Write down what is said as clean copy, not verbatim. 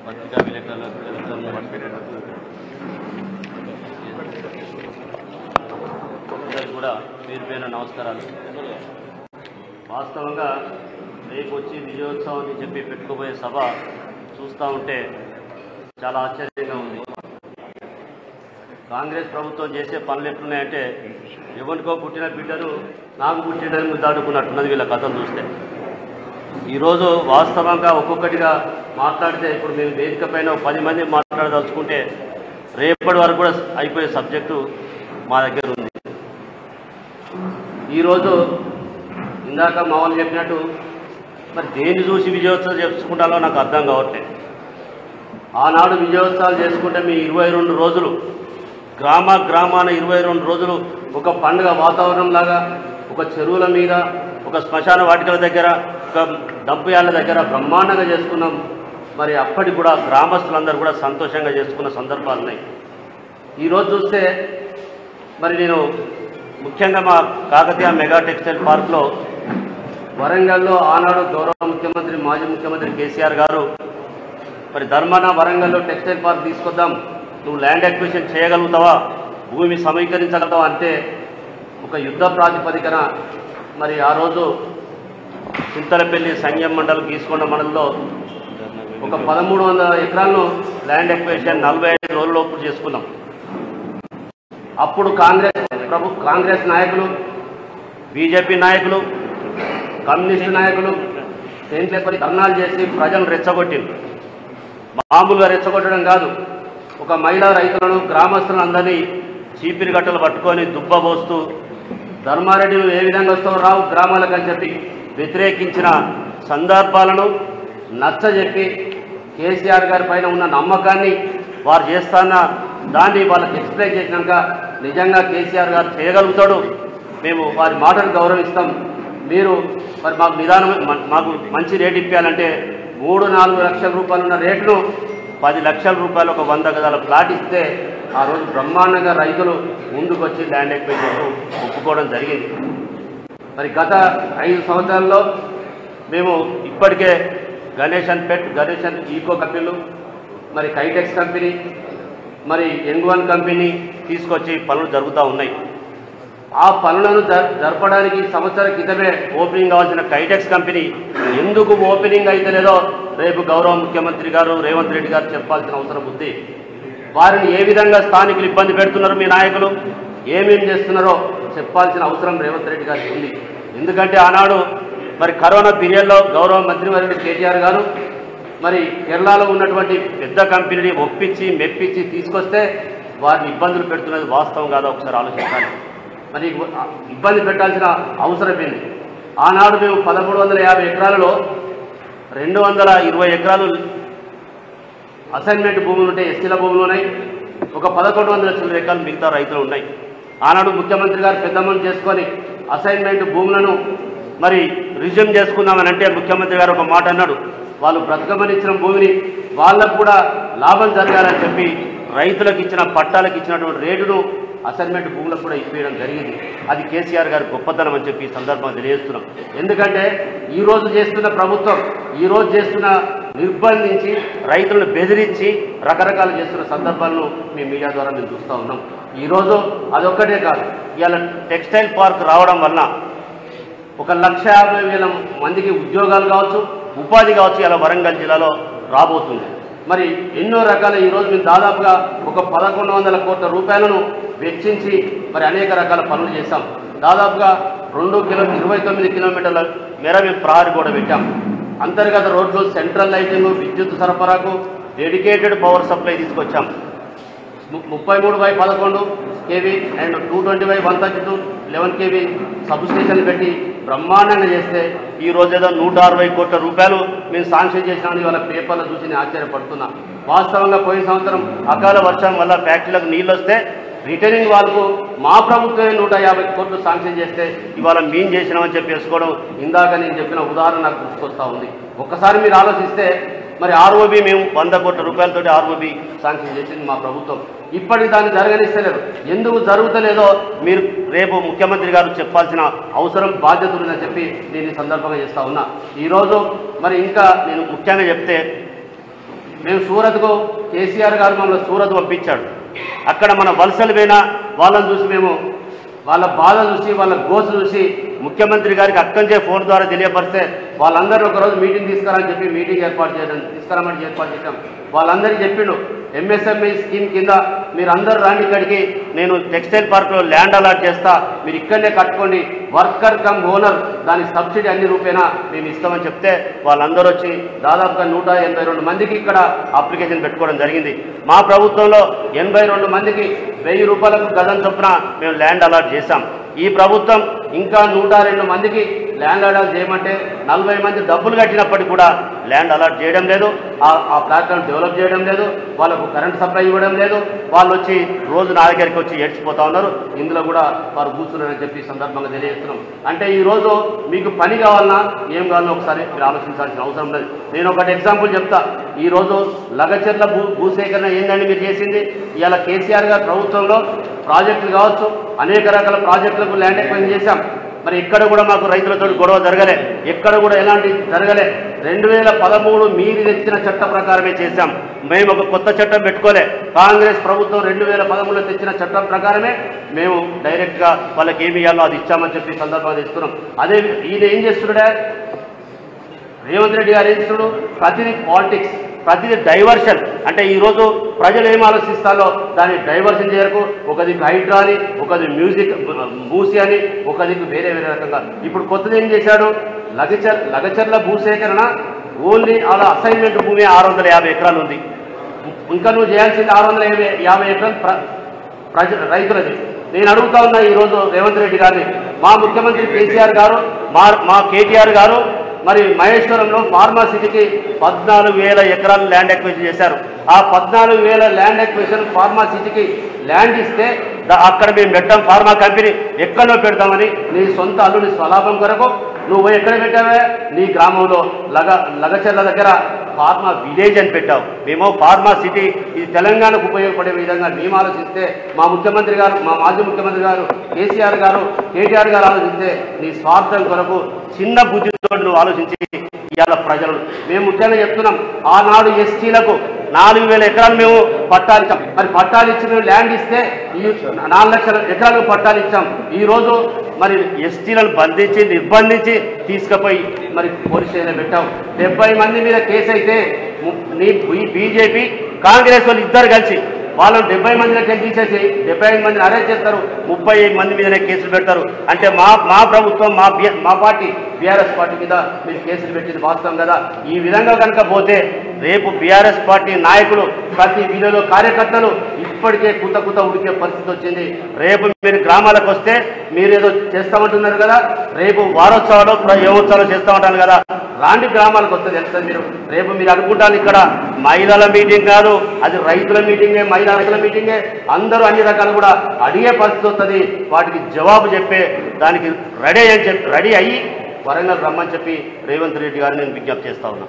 పత్రికా విలేకరులకు అందరికీ కూడా పేరు పేరున నమస్కారాలు. వాస్తవంగా రేపు వచ్చి విజయోత్సవం అని చెప్పి పెట్టుకోబోయే సభ చూస్తూ ఉంటే చాలా ఆశ్చర్యంగా ఉంది. కాంగ్రెస్ ప్రభుత్వం చేసే పనులు ఎట్లున్నాయంటే ఎవరికో పుట్టిన బిడ్డను నాకు పుట్టినని ముద్దాడుకున్నట్టున్నది వీళ్ళ కథలు చూస్తే. ఈరోజు వాస్తవంగా ఒక్కొక్కటిగా మాట్లాడితే ఇప్పుడు మేము వేదిక పైన 10 మంది మాట్లాడదలుచుకుంటే రేపటి వరకు కూడా అయిపోయే సబ్జెక్టు మా దగ్గర ఉంది. ఈరోజు ఇందాక మా వాళ్ళు చెప్పినట్టు మరి దేన్ని చూసి విజయోత్సవం చేసుకుంటాలో నాకు అర్థం కావట్లేదు. ఆనాడు విజయోత్సవాలు చేసుకుంటే మీ 22 రోజులు గ్రామాన 22 రోజులు ఒక పండుగ వాతావరణంలాగా ఒక చెరువుల మీద ఒక శ్మశాన వాటికల దగ్గర ఒక డంపుయాళ్ళ దగ్గర బ్రహ్మాండంగా చేసుకున్నాం. మరి అప్పటికి కూడా గ్రామస్తులందరూ కూడా సంతోషంగా చేసుకున్న సందర్భాలు ఉన్నాయి. ఈరోజు చూస్తే మరి నేను ముఖ్యంగా మా కాకతీయ మెగా టెక్స్టైల్ పార్క్లో వరంగల్లో ఆనాడు గౌరవ ముఖ్యమంత్రి మాజీ ముఖ్యమంత్రి కేసీఆర్ గారు మరి ధర్మాన వరంగల్లో టెక్స్టైల్ పార్క్ తీసుకొద్దాం, నువ్వు ల్యాండ్ అక్విజిషన్ చేయగలుగుతావా, భూమి సమీకరించగలుగుతావా అంటే ఒక యుద్ధ ప్రాతిపదికన మరి ఆ రోజు చింతలపల్లి సంగం మండలం గీసుకొండ మండలంలో ఒక 1300 ఎకరాలను ల్యాండ్ అక్విజిషన్ 45 రోజుల్లోపు చేసుకున్నాం. అప్పుడు కాంగ్రెస్ నాయకులు, బీజేపీ నాయకులు, కమ్యూనిస్టు నాయకులు దేంట్లోకి ధర్నాలు చేసి ప్రజలను రెచ్చగొట్టింది. మామూలుగా రెచ్చగొట్టడం కాదు, ఒక మహిళా రైతులను గ్రామస్తులను అందరినీ చీపిరి గట్టలు పట్టుకొని దుబ్బబోస్తూ ధర్మారెడ్డి నువ్వు ఏ విధంగా వస్తావు రావు గ్రామాలకు అని చెప్పి వ్యతిరేకించిన సందర్భాలను నచ్చజెప్పి కేసీఆర్ గారి పైన ఉన్న నమ్మకాన్ని వారు చేస్తున్న దాన్ని వాళ్ళకి ఎక్స్ప్లెయిన్ చేసినాక నిజంగా కేసీఆర్ గారు చేయగలుగుతాడు, మేము వారి మాటను గౌరవిస్తాం, మీరు మరి మాకు మాకు మంచి రేటు ఇప్పించాలంటే 3-4 లక్షల రూపాయలు ఉన్న రేటును 10 లక్షల రూపాయలు ఒక 100 గదాల ప్లాట్ ఇస్తే ఆ రోజు బ్రహ్మాండంగా రైతులు ముందుకు వచ్చి ల్యాండ్ అక్విజిషన్ ఒప్పుకోవడం జరిగింది. మరి గత 5 సంవత్సరాల్లో మేము ఇప్పటికే గణేషన్ ఈకో కంపెనీలు, మరి కైటెక్స్ కంపెనీ, మరి యంగ్1 కంపెనీ తీసుకొచ్చి పనులు జరుగుతూ ఉన్నాయి. ఆ పనులను జరపడానికి సంవత్సర క్రితమే ఓపెనింగ్ కావాల్సిన కైటెక్స్ కంపెనీ ఎందుకు ఓపెనింగ్ అయితే లేదో రేపు గౌరవ ముఖ్యమంత్రి గారు రేవంత్ రెడ్డి గారు చెప్పాల్సిన అవసరం ఉంది. వారిని ఏ విధంగా స్థానికులు ఇబ్బంది పెడుతున్నారు, మీ నాయకులు ఏమేం చేస్తున్నారో చెప్పాల్సిన అవసరం రేవంత్ రెడ్డి గారికి ఉంది. ఎందుకంటే ఆనాడు మరి కరోనా పీరియడ్లో గౌరవ మంత్రివర్యుడు కేటీఆర్ గారు మరి కేరళలో ఉన్నటువంటి పెద్ద కంపెనీని ఒప్పించి మెప్పించి తీసుకొస్తే వారిని ఇబ్బందులు పెడుతున్నది వాస్తవం కాదా ఒకసారి ఆలోచించాలి. మరి ఇబ్బంది పెట్టాల్సిన అవసరం ఏంది? ఆనాడు మేము 1350 ఎకరాలలో 220 ఎకరాలు అసైన్మెంట్ భూములు ఉంటాయి, ఎస్టీల భూములు ఉన్నాయి, ఒక 1100 చిల్లర ఎకరాలు మిగతా రైతులు ఉన్నాయి. ఆనాడు ముఖ్యమంత్రి గారు పెద్దమ్మను చేసుకొని అసైన్మెంట్ భూములను మరి రిజ్యూమ్ చేసుకుందామని అంటే ముఖ్యమంత్రి గారు ఒక మాట అన్నాడు, వాళ్ళు బ్రతకమని ఇచ్చిన భూమిని వాళ్ళకు కూడా లాభం జరగాలని చెప్పి రైతులకు ఇచ్చిన పట్టాలకు ఇచ్చినటువంటి రేటును అసైన్మెంట్ భూములకు కూడా ఇప్పించడం జరిగింది. అది కేసీఆర్ గారి గొప్పతనం అని చెప్పి ఈ సందర్భంగా తెలియజేస్తున్నాం. ఎందుకంటే ఈరోజు చేస్తున్న ప్రభుత్వం ఈరోజు చేస్తున్న నిర్బంధించి రైతులను బెదిరించి రకరకాలు చేస్తున్న సందర్భాలను మీ మీడియా ద్వారా మేము చూస్తూ ఉన్నాం. ఈరోజు అదొక్కటే కాదు, ఇవాళ టెక్స్టైల్ పార్క్ రావడం వలన 1,50,000 మందికి ఉద్యోగాలు కావచ్చు, ఉపాధి కావచ్చు ఇలా వరంగల్ జిల్లాలో రాబోతుంది. మరి ఎన్నో రకాల ఈరోజు మేము దాదాపుగా ఒక 1,100 కోట్ల రూపాయలను వెచ్చించి మరి అనేక రకాల పనులు చేశాం. దాదాపుగా 29 కిలోమీటర్ల మేర మేము ప్రహరీ కూడా పెట్టాం. అంతర్గత రోడ్లు, సెంట్రల్ లైటింగ్, విద్యుత్ సరఫరాకు డెడికేటెడ్ పవర్ సప్లై తీసుకొచ్చాం. 33/11 kV అండ్ 220/132 11 kV సబ్ స్టేషన్లు పెట్టి బ్రహ్మాండంగా చేస్తే ఈరోజు ఏదో 160 కోట్ల రూపాయలు మేము శాంక్షన్ చేసినామని వాళ్ళ పేపర్లో చూసి నేను ఆశ్చర్యపడుతున్నా. వాస్తవంగా పోయిన సంవత్సరం అకాల వర్షం వల్ల ఫ్యాక్టరీలకు నీళ్ళు వస్తే రిటైనింగ్ వాళ్ళకు మా ప్రభుత్వమే 150 కోట్లు శాంక్షన్ చేస్తే ఇవాళ మేము చేసినామని చెప్పి వేసుకోవడం ఇందాక నేను చెప్పిన ఉదాహరణ నాకు గుర్తుకొస్తూ ఉంది. ఒక్కసారి మీరు ఆలోచిస్తే మరి ఆర్ఓబి మేము 100 కోట్ల రూపాయలతోటి ఆర్ఓబి శాంక్షన్ చేసింది మా ప్రభుత్వం. ఇప్పటికి దాన్ని జరగనిస్తలేదు. ఎందుకు జరుగుతలేదో మీరు రేపు ముఖ్యమంత్రి గారు చెప్పాల్సిన అవసరం బాధ్యత ఉందని చెప్పి నేను ఈ సందర్భంగా చేస్తూ ఉన్నా. ఈరోజు మరి ఇంకా నేను ముఖ్యంగా చెప్తే మేము సూరత్కు కేసీఆర్ గారు మమ్మల్ని సూరత్ పంపించాడు. అక్కడ మన వలసలు పోయినా వాళ్ళని చూసి మేము వాళ్ళ బాధ చూసి వాళ్ళ గోసు చూసి ముఖ్యమంత్రి గారికి అక్కడే ఫోన్ ద్వారా తెలియపరిస్తే వాళ్ళందరూ ఒకరోజు మీటింగ్ తీసుకురాని చెప్పి మీటింగ్ తీసుకురామని ఏర్పాటు చేశాం. వాళ్ళందరికీ చెప్పిండు ఎంఎస్ఎంఈ స్కీమ్ కింద మీరు అందరూ రాండి ఇక్కడికి, నేను టెక్స్టైల్ పార్క్లో ల్యాండ్ అలాట్ చేస్తా, మీరు ఇక్కడనే కట్టుకోండి, వర్కర్ కమ్ ఓనర్ దానికి సబ్సిడీ అన్ని రూపేనా మేము ఇస్తామని చెప్తే వాళ్ళందరూ వచ్చి దాదాపుగా 182 మందికి ఇక్కడ అప్లికేషన్ పెట్టుకోవడం జరిగింది. మా ప్రభుత్వంలో 82 మందికి 1000 రూపాయలకు గజం చొప్పున మేము ల్యాండ్ అలాట్ చేశాం. ఈ ప్రభుత్వం ఇంకా 102 మందికి ల్యాండ్ అలాట్ చేయమంటే 40 మంది డబ్బులు కట్టినప్పటికీ కూడా ల్యాండ్ అలాట్ చేయడం లేదు, ఆ ప్లాట్ఫామ్ డెవలప్ చేయడం లేదు, వాళ్ళకు కరెంట్ సప్లై ఇవ్వడం లేదు. వాళ్ళు వచ్చి రోజు నా దగ్గరికి వచ్చి ఏడ్చిపోతా ఉన్నారు, ఇందులో కూడా వారు కూర్చున్నారని చెప్పి సందర్భంగా తెలియజేస్తున్నాం. అంటే ఈరోజు మీకు పని కావాలన్నా ఏం కావాలన్నా ఒకసారి మీరు ఆలోచించాల్సిన అవసరం లేదు. నేను ఒకటి ఎగ్జాంపుల్ చెప్తా. ఈరోజు లగచర్ల భూసేకరణ ఏందండి మీరు చేసింది? ఇవాళ కేసీఆర్ గారి ప్రభుత్వంలో ప్రాజెక్టులు కావచ్చు, అనేక రకాల ప్రాజెక్టులకు ల్యాండ్ ఎక్వైర్ చేశాం. మరి ఎక్కడ కూడా మాకు రైతులతో గొడవ జరగలే, ఎక్కడ కూడా ఎలాంటి జరగలే. 2013 మీరు తెచ్చిన చట్ట ప్రకారమే చేశాం. మేము ఒక కొత్త చట్టం పెట్టుకోలే. కాంగ్రెస్ ప్రభుత్వం 2013లో తెచ్చిన చట్టం ప్రకారమే మేము డైరెక్ట్గా వాళ్ళకి ఏమి ఇవ్వాలో అది ఇచ్చామని చెప్పి సందర్భంగా ఇస్తున్నాం. అదే ఈయన ఏం చేస్తున్నాడే, రేవంత్ రెడ్డి గారు ఏం చేస్తున్నాడు, ప్రతిదీ పాలిటిక్స్, ప్రతిదీ డైవర్షన్. అంటే ఈరోజు ప్రజలు ఏం ఆలోచిస్తారో దాన్ని డైవర్షన్ చేయరకు, ఒక దిక్కు హైడ్రా అని, ఒక దిక్కు మ్యూజిక్ మూసి అని, ఒక దిక్కు వేరే వేరే రకంగా. ఇప్పుడు కొత్తది ఏం చేశాడు, లగచర్ల భూసేకరణ ఓన్లీ అలా అసైన్మెంట్ భూమి 650 ఎకరాలు ఉంది. ఇంకా నువ్వు చేయాల్సింది 650 ఎకరాలు రైతులది. నేను అడుగుతా ఉన్నా ఈరోజు రేవంత్ రెడ్డి గారిని, మా ముఖ్యమంత్రి కేసీఆర్ గారు, మా కేటీఆర్ గారు మరి మహేశ్వరంలో ఫార్మాసిటీకి 14,000 ఎకరాలు ల్యాండ్ ఎక్విజిషన్ చేశారు. ఆ 14,000 ల్యాండ్ ఎక్విజిషన్ ఫార్మాసిటీకి ల్యాండ్ ఇస్తే అక్కడ మేము పెట్టాం ఫార్మా కంపెనీ, ఎక్కడో పెడతామని నీ సొంత అల్లుని స్వలాభం కొరకు నువ్వు ఎక్కడ పెట్టావే? నీ గ్రామంలో లగచర్ల దగ్గర ఫార్మా విలేజ్ అని పెట్టావు. మేము ఫార్మా సిటీ ఇది తెలంగాణకు ఉపయోగపడే విధంగా మేము ఆలోచిస్తే, మా ముఖ్యమంత్రి గారు, మా మాజీ ముఖ్యమంత్రి గారు కేసీఆర్ గారు, కేటీఆర్ గారు ఆలోచిస్తే నీ స్వార్థం కొరకు చిన్న బుద్ధితో నువ్వు ఆలోచించి ఇవాళ ప్రజలు మేము ముఖ్యంగా చెప్తున్నాం. ఆనాడు ఎస్టీలకు 4,000 ఎకరాలు మేము పట్టాలు ఇచ్చాం. మరి పట్టాలు ఇచ్చి మేము ల్యాండ్ ఇస్తే ఈ 4 లక్షల ఎకరాలకు పట్టాలు ఇచ్చాం. ఈరోజు మరి ఎస్టీలను బంధించి నిర్బంధించి తీసుకుపోయి మరి పోలీస్ స్టేషన్ పెట్టాం. 70 మంది మీద కేసు అయితే నీ బీజేపీ కాంగ్రెస్ వాళ్ళు ఇద్దరు కలిసి వాళ్ళని 70 మందిని తీసేసి 75 మందిని అరెస్ట్ చేస్తారు, 35 మంది మీదనే కేసులు పెడతారు. అంటే మా ప్రభుత్వం, మా పార్టీ బీఆర్ఎస్ పార్టీ మీద మీరు కేసులు పెట్టింది వాస్తవం కదా. ఈ విధంగా కనుక పోతే రేపు బీఆర్ఎస్ పార్టీ నాయకులు, ప్రతి వీధిలో కార్యకర్తలు ఇప్పటికే కుత ఉడికే పరిస్థితి వచ్చింది. రేపు మీరు గ్రామాలకు వస్తే మీరు ఏదో చేస్తామంటున్నారు కదా, రేపు వారోత్సవాలు ఏమోత్సవాలు చేస్తామంటారు కదా, రాండి గ్రామాలకు వస్తే తెలుస్తుంది. రేపు మీరు అనుకుంటాను ఇక్కడ మహిళల మీటింగ్ కాదు, అది రైతుల మీటింగే, మహిళల మీటింగే, అందరూ అన్ని రకాలు కూడా అడిగే పరిస్థితి వస్తుంది. వాటికి జవాబు చెప్పే దానికి రెడీ అయ్యి వరంగల్ రమ్మని చెప్పి రేవంత్ రెడ్డి గారిని నేను విజ్ఞప్తి చేస్తా ఉన్నా.